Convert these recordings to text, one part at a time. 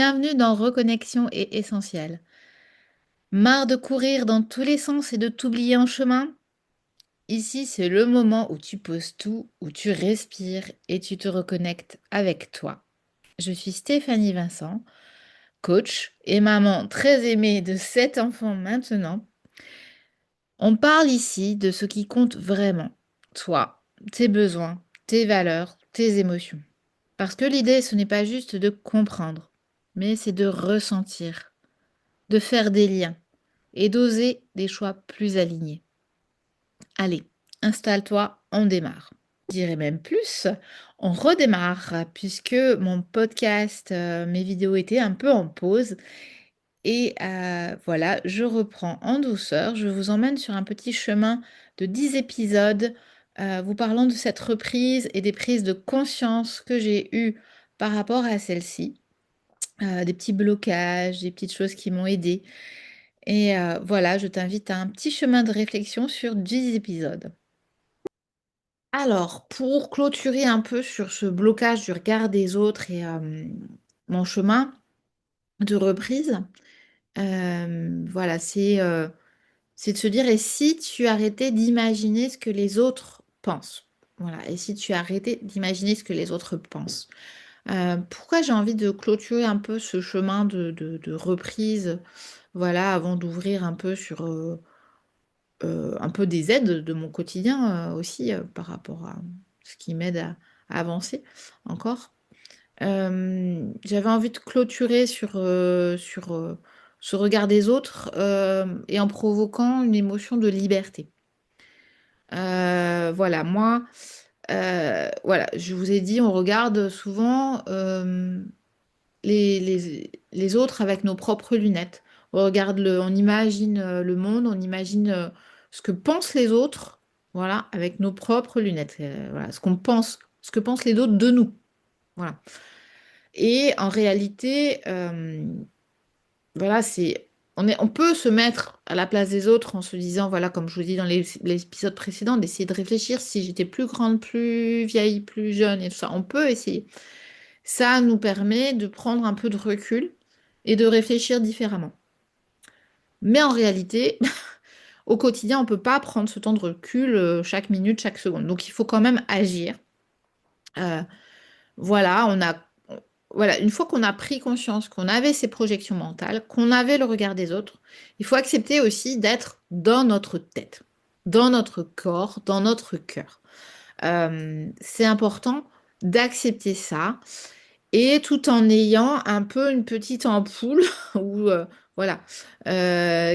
Bienvenue dans Reconnexion et Essentiel. Marre de courir dans tous les sens et de t'oublier en chemin? Ici, c'est le moment où tu poses tout, où tu respires et tu te reconnectes avec toi. Je suis Stéphanie Vincent, coach et maman très aimée de 7 enfants maintenant. On parle ici de ce qui compte vraiment, toi, tes besoins, tes valeurs, tes émotions. Parce que l'idée, ce n'est pas juste de comprendre, mais c'est de ressentir, de faire des liens et d'oser des choix plus alignés. Allez, installe-toi, on démarre. Je dirais même plus, on redémarre puisque mon podcast, mes vidéos étaient un peu en pause et voilà, je reprends en douceur. Je vous emmène sur un petit chemin de 10 épisodes vous parlant de cette reprise et des prises de conscience que j'ai eues par rapport à celle-ci. Des petits blocages, des petites choses qui m'ont aidée. Et voilà, je t'invite à un petit chemin de réflexion sur 10 épisodes. Alors, pour clôturer un peu sur ce blocage du regard des autres et mon chemin de reprise, voilà, c'est de se dire, et si tu arrêtais d'imaginer ce que les autres pensent? Voilà, et si tu arrêtais d'imaginer ce que les autres pensent? Pourquoi j'ai envie de clôturer un peu ce chemin de reprise, voilà, avant d'ouvrir un peu sur un peu des aides de mon quotidien aussi par rapport à ce qui m'aide à avancer encore. J'avais envie de clôturer sur ce regard des autres et en provoquant une émotion de liberté. Voilà, moi, voilà, je vous ai dit, on regarde souvent les autres avec nos propres lunettes. On regarde on imagine le monde, on imagine ce que pensent les autres, voilà, avec nos propres lunettes. Voilà, ce qu'on pense, ce que pensent les autres de nous. Voilà. Et en réalité, voilà, on peut se mettre à la place des autres en se disant, voilà, comme je vous dis dans l'épisode précédent, d'essayer de réfléchir si j'étais plus grande, plus vieille, plus jeune et tout ça. On peut essayer. Ça nous permet de prendre un peu de recul et de réfléchir différemment. Mais en réalité, au quotidien, on ne peut pas prendre ce temps de recul chaque minute, chaque seconde. Donc il faut quand même agir. Euh, voilà, voilà, une fois qu'on a pris conscience qu'on avait ces projections mentales, qu'on avait le regard des autres, il faut accepter aussi d'être dans notre tête, dans notre corps, dans notre cœur. C'est important d'accepter ça et tout en ayant un peu une petite ampoule ou voilà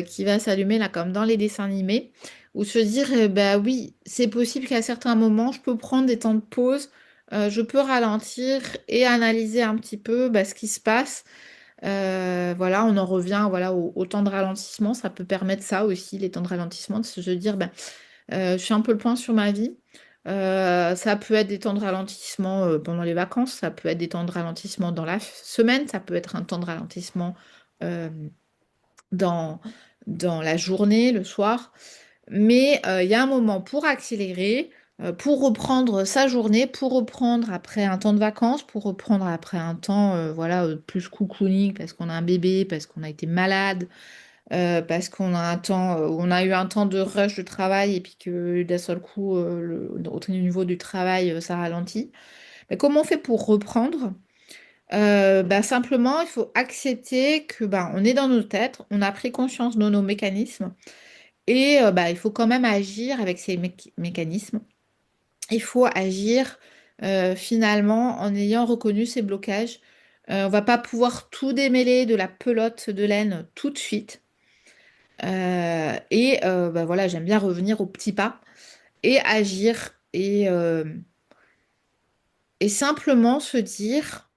qui va s'allumer là comme dans les dessins animés ou se dire bah oui, c'est possible qu'à certains moments je peux prendre des temps de pause, je peux ralentir et analyser un petit peu bah, ce qui se passe. Voilà, on en revient voilà au temps de ralentissement, ça peut permettre ça aussi, les temps de ralentissement, de se dire ben, je fais un peu le point sur ma vie. Ça peut être des temps de ralentissement pendant les vacances, ça peut être des temps de ralentissement dans la semaine, ça peut être un temps de ralentissement euh, dans, dans la journée, le soir. Mais il y a un moment pour accélérer, pour reprendre sa journée, pour reprendre après un temps de vacances, pour reprendre après un temps voilà, plus cocooning parce qu'on a un bébé, parce qu'on a été malade, parce qu'on a un temps, on a eu un temps de rush de travail et puis que d'un seul coup, au niveau du travail, ça ralentit. Mais comment on fait pour reprendre? Bah, simplement, il faut accepter que bah, on est dans nos têtes, on a pris conscience de nos mécanismes et bah, il faut quand même agir avec ces mécanismes. Il faut agir finalement en ayant reconnu ces blocages. On va pas pouvoir tout démêler de la pelote de laine tout de suite. Et bah voilà, j'aime bien revenir au petit pas et agir et simplement se dire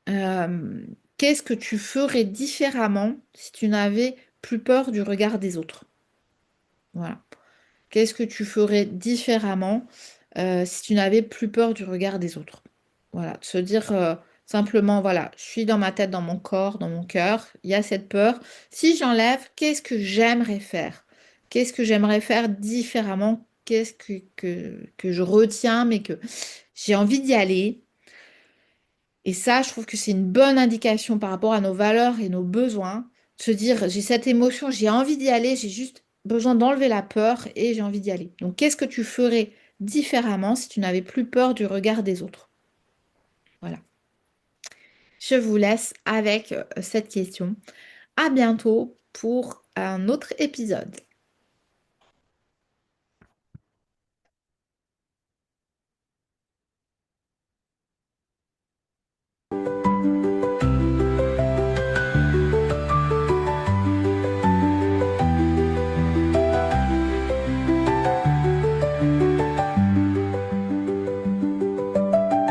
euh, qu'est-ce que tu ferais différemment si tu n'avais plus peur du regard des autres? Voilà. Qu'est-ce que tu ferais différemment si tu n'avais plus peur du regard des autres? Voilà, de se dire simplement, voilà, je suis dans ma tête, dans mon corps, dans mon cœur, il y a cette peur. Si j'enlève, qu'est-ce que j'aimerais faire? Qu'est-ce que j'aimerais faire différemment? Qu'est-ce que je retiens, mais que j'ai envie d'y aller? Et ça, je trouve que c'est une bonne indication par rapport à nos valeurs et nos besoins. De se dire, j'ai cette émotion, j'ai envie d'y aller, j'ai juste besoin d'enlever la peur et j'ai envie d'y aller. Donc, qu'est-ce que tu ferais différemment si tu n'avais plus peur du regard des autres? Voilà. Je vous laisse avec cette question. À bientôt pour un autre épisode.